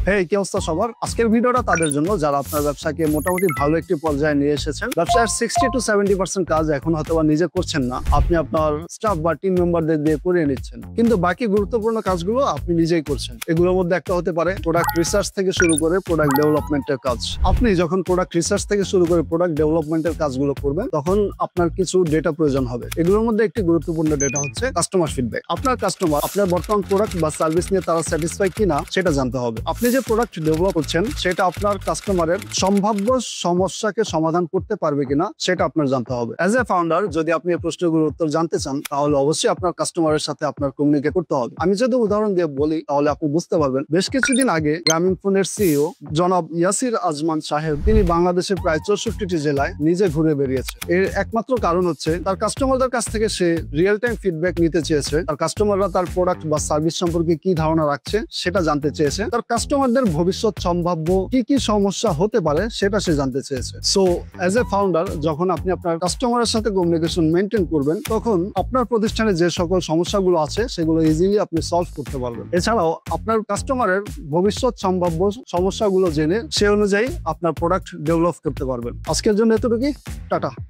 হেই, কি অবস্থা সবার? আজকের ভিডিওটা তাদের জন্য যারা আপনার ব্যবসাকে মোটামুটি ভালো একটি পর্যায়ে নিয়ে এসেছেন। ব্যবসার 60 to 70% কাজ এখন হয়তো নিজে করছেন না, আপনি আপনার স্টাফ বা টিম মেম্বারদের দিয়ে করিয়ে নিচ্ছেন, কিন্তু বাকি গুরুত্বপূর্ণ কাজগুলো আপনি নিজেই করছেন। এগুলোর মধ্যে একটা হতে পারে প্রোডাক্ট রিসার্চ থেকে শুরু করে প্রোডাক্ট ডেভেলপমেন্টের কাজ। আপনি যখন প্রোডাক্ট রিসার্চ থেকে শুরু করে প্রোডাক্ট ডেভেলপমেন্টের কাজগুলো করবেন, তখন আপনার কিছু ডেটা প্রয়োজন হবে। এগুলোর মধ্যে একটি গুরুত্বপূর্ণ ডেটা হচ্ছে কাস্টমার ফিডব্যাক। আপনার কাস্টমার আপনার বর্তমান প্রোডাক্ট বা সার্ভিস নিয়ে তারা স্যাটিসফাই কিনা সেটা জানতে হবে। আপনি যে প্রোডাক্ট ডেভেলপ করছেন সেটা আপনার কাস্টমারের সম্ভাব্য সমস্যাকে সমাধান করতে পারবে কিনা সেটা আপনার জানতে হবে। অ্যাজ এ ফাউন্ডার, যদি আপনি এই প্রশ্নগুলোর উত্তর জানতে চান, তাহলে অবশ্যই আপনার কাস্টমারের সাথে আপনার কমিউনিকেট করতে হবে। আমি যদি উদাহরণ দিয়ে বলি তাহলে আপনি বুঝতে পারবেন। বেশ কিছুদিন আগে গ্রামীণফোনের সিইও জনাব ইয়াসির আজমান সাহেব তিনি বাংলাদেশের প্রায় 64টি জেলায় নিজে ঘুরে বেরিয়েছে। এর একমাত্র কারণ হচ্ছে তার কাস্টমারদের কাছ থেকে সে রিয়েল টাইম ফিডব্যাক নিতে চেয়েছে। তার কাস্টমাররা তার প্রোডাক্ট বা সার্ভিস সম্পর্কে কি ধারণা রাখছে সেটা জানতে চেয়েছে। তার কাস্টমারদের ভবিষ্যৎ সম্ভাব্য কি কি সমস্যা হতে পারে সেটা সে জানতে চেয়েছে। সো অ্যাজ এ ফাউন্ডার, যখন আপনি আপনার কাস্টমারের সাথে কমিউনিকেশন মেনটেন করবেন, তখন আপনার প্রতিষ্ঠানে যে সকল সমস্যাগুলো আছে সেগুলো ইজিলি আপনি সলভ করতে পারবেন। এছাড়াও আপনার কাস্টমারের ভবিষ্যৎ সম্ভাব্য সমস্যাগুলো জেনে সে অনুযায়ী আপনার প্রোডাক্ট ডেভেলপ করতে পারবেন। আজকের জন্য এতটুকুই। টাটা।